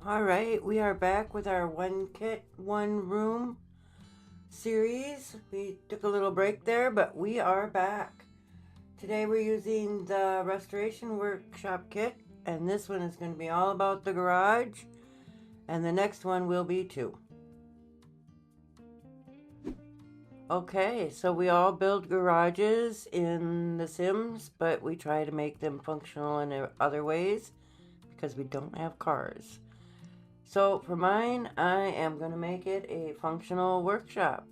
All right, we are back with our one kit, one room series. We took a little break there, but we are back. Today we're using the restoration workshop kit, and this one is going to be all about the garage, and the next one will be too. Okay, so we all build garages in The Sims, but we try to make them functional in other ways because we don't have cars. So for mine, I am going to make it a functional workshop.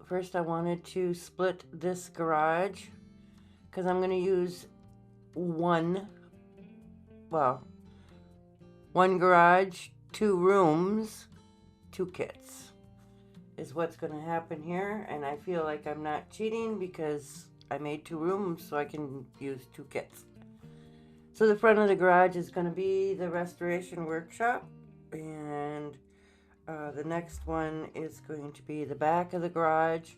First, I wanted to split this garage because I'm going to use one, well, one garage, two rooms, two kits is what's going to happen here. And I feel like I'm not cheating because I made two rooms so I can use two kits. So the front of the garage is going to be the restoration workshop, and the next one is going to be the back of the garage,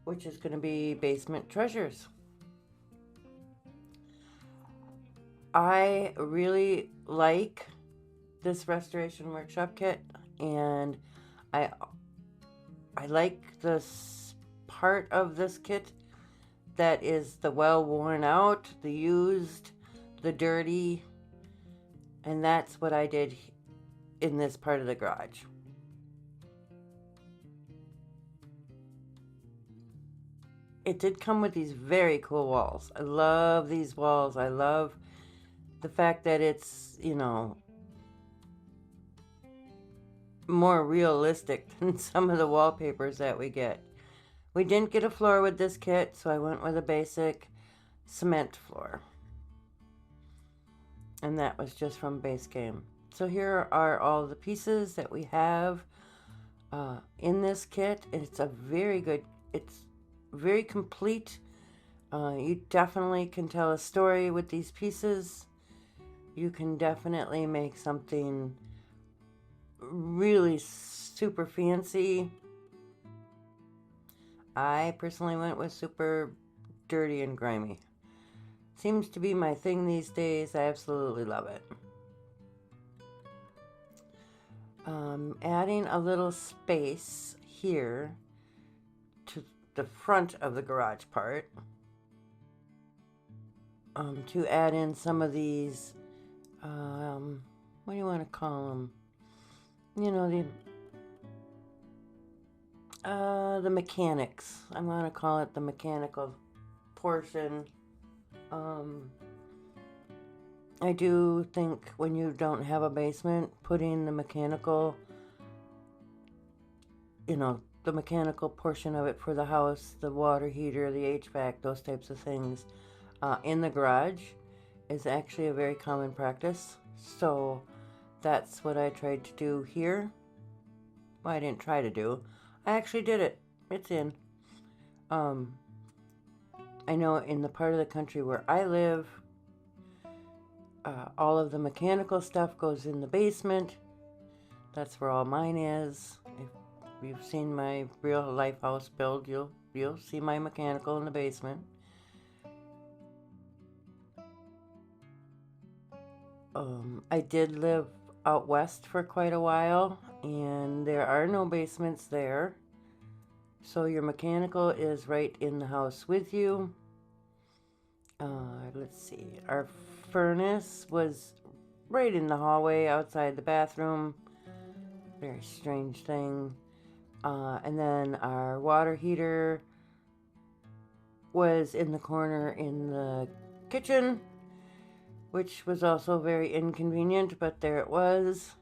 which is going to be basement treasures. I really like this restoration workshop kit, and I I like this part of this kit that is the well worn out, the used, the dirty, and that's what I did in this part of the garage. It did come with these very cool walls. I love these walls. I love the fact that it's, more realistic than some of the wallpapers that we get. We didn't get a floor with this kit, so I went with a basic cement floor. And that was just from base game. So here are all the pieces that we have in this kit. It's very complete. You definitely can tell a story with these pieces. You can definitely make something really super fancy. I personally went with super dirty and grimy. Seems to be my thing these days. I absolutely love it. Adding a little space here to the front of the garage part to add in some of these, what do you want to call them? You know, the mechanics. I'm going to call it the mechanical portion. I do think when you don't have a basement, putting the mechanical, the mechanical portion of it for the house, the water heater, the HVAC, those types of things, in the garage is actually a very common practice. So that's what I tried to do here. Well, I didn't try to do. I actually did it. It's in. I know in the part of the country where I live, all of the mechanical stuff goes in the basement. That's where all mine is. If you've seen my real life house build, you'll see my mechanical in the basement. I did live out west for quite a while, and there are no basements there. So your mechanical is right in the house with you. Let's see. Our furnace was right in the hallway outside the bathroom. Very strange thing. And then our water heater was in the corner in the kitchen, which was also very inconvenient, but there it was.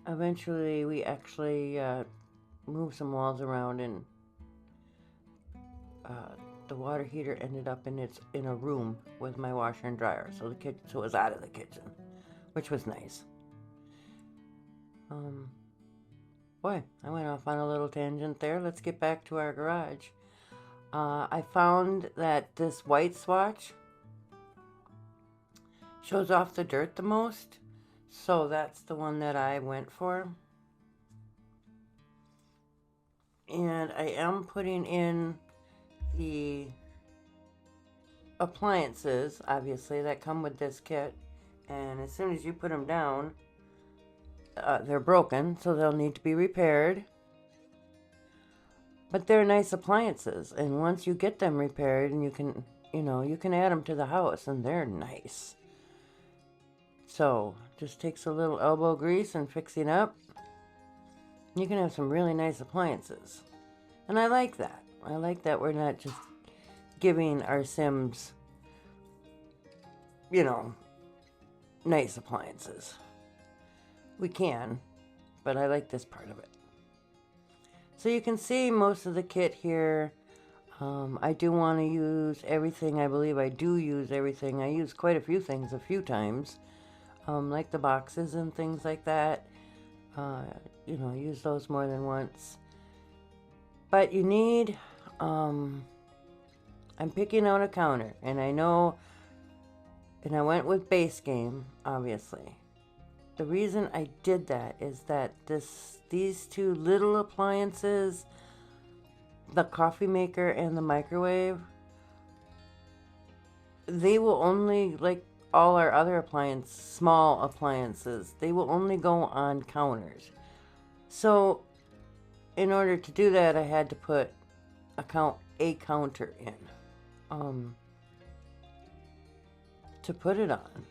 Eventually, we actually moved some walls around, and the water heater ended up in a room with my washer and dryer, so it was out of the kitchen, which was nice. Boy, I went off on a little tangent there. Let's get back to our garage. I found that this white swatch shows off the dirt the most, so that's the one that I went for. And I am putting in the appliances, obviously, that come with this kit. And as soon as you put them down, they're broken, so they'll need to be repaired. But they're nice appliances, and once you get them repaired, and you can add them to the house, and they're nice. So just takes a little elbow grease and fixing up. You can have some really nice appliances, and I like that. I like that we're not just giving our Sims, nice appliances. We can, but I like this part of it. So you can see most of the kit here. I do want to use everything. I believe I do use everything. I use quite a few things a few times, like the boxes and things like that. Use those more than once. But you need, I'm picking out a counter, and I went with base game, obviously. The reason I did that is that these two little appliances, the coffee maker and the microwave, they will only, like all our other small appliances, they will only go on counters. So in order to do that, I had to put a counter in to put it on.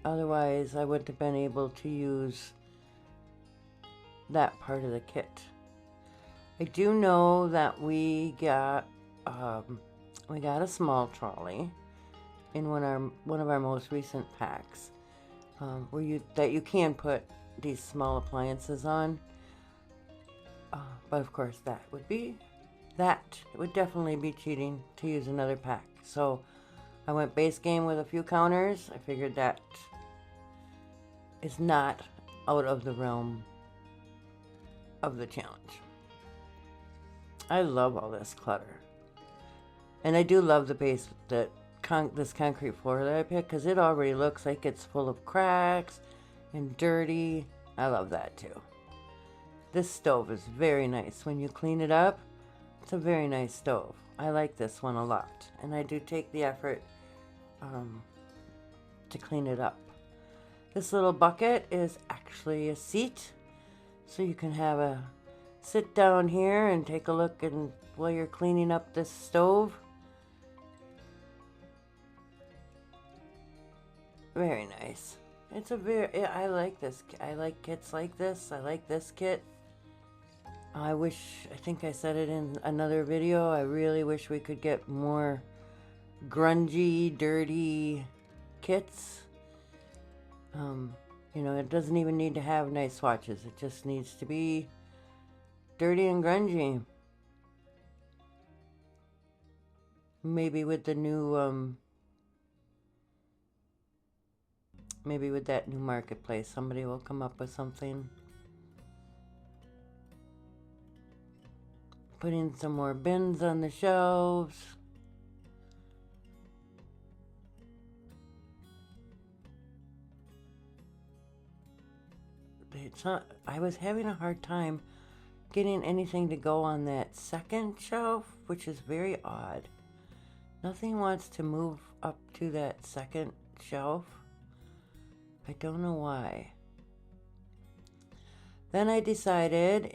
Otherwise, I wouldn't have been able to use that part of the kit. I do know that we got a small trolley in one of our most recent packs, that you can put these small appliances on. But of course, that would definitely be cheating to use another pack. So I went base game with a few counters. I figured that is not out of the realm of the challenge. I love all this clutter. And I do love this concrete floor that I picked, because it already looks like it's full of cracks and dirty. I love that too. This stove is very nice. When you clean it up, it's a very nice stove. I like this one a lot. And I do take the effort to clean it up. This little bucket is actually a seat, so you can have a sit down here and take a look while you're cleaning up this stove. Very nice. I like this. I like kits like this. I like this kit. I think I said it in another video, I really wish we could get more grungy, dirty kits. It doesn't even need to have nice swatches. It just needs to be dirty and grungy. Maybe with the new, maybe with that new marketplace, somebody will come up with something. Putting some more bins on the shelves. I was having a hard time getting anything to go on that second shelf, which is very odd. Nothing wants to move up to that second shelf. I don't know why. Then I decided,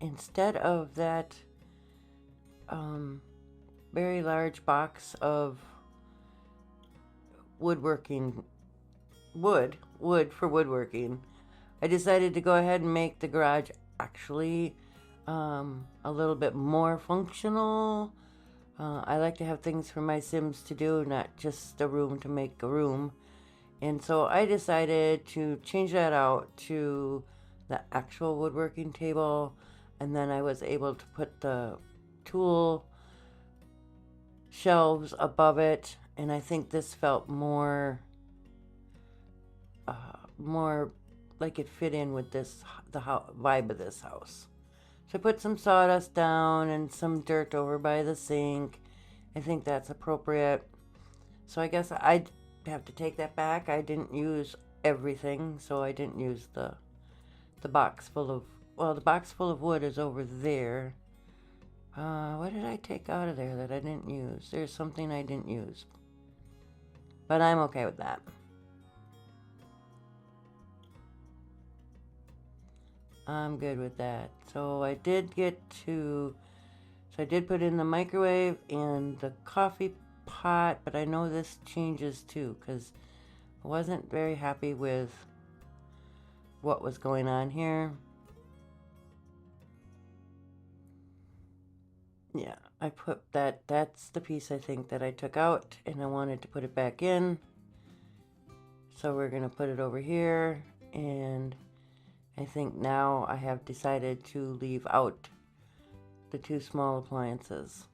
instead of that very large box of wood for woodworking, I decided to go ahead and make the garage actually a little bit more functional. I like to have things for my Sims to do, not just a room to make a room. And so I decided to change that out to the actual woodworking table, and then I was able to put the tool shelves above it, and I think this felt more like it fit in with the vibe of this house. So I put some sawdust down and some dirt over by the sink. I think that's appropriate. So I guess I'd have to take that back. I didn't use everything, so I didn't use the box full of, the box full of wood is over there. What did I take out of there that I didn't use? There's something I didn't use. but I'm okay with that. I'm good with that. So I did put in the microwave and the coffee pot, but I know this changes too, because I wasn't very happy with what was going on here. Yeah, I put that's the piece I think that I took out, and I wanted to put it back in. So we're going to put it over here, and I think now I have decided to leave out the two small appliances.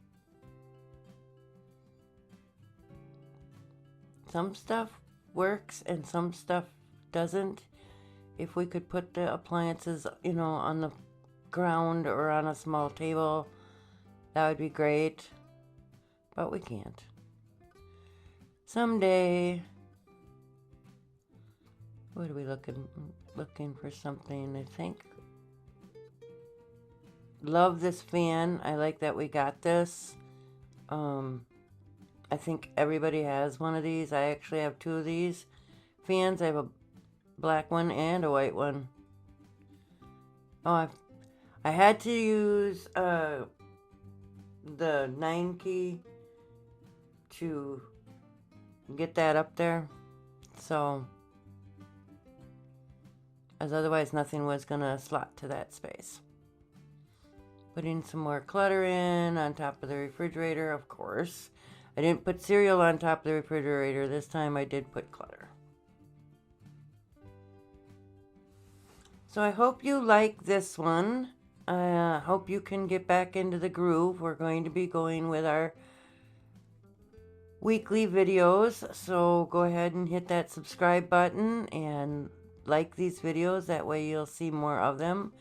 Some stuff works and some stuff doesn't. If we could put the appliances, you know, on the ground or on a small table, that would be great. But we can't. Someday. What are we looking for something, I think. Love this fan. I like that we got this. I think everybody has one of these. I actually have two of these fans. I have a black one and a white one. Oh, I had to use the 9 key to get that up there. So, as otherwise nothing was gonna slot to that space. Putting some more clutter in on top of the refrigerator, of course. I didn't put cereal on top of the refrigerator. This time I did put clutter. So I hope you like this one. I hope you can get back into the groove. We're going to be going with our weekly videos. So go ahead and hit that subscribe button and like these videos. That way you'll see more of them.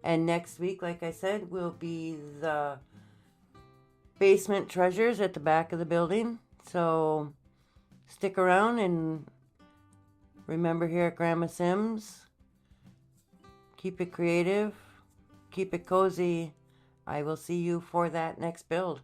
And next week, like I said, will be the basement treasures at the back of the building. So stick around, and remember, here at Grandma Sims, keep it creative, keep it cozy. I will see you for that next build.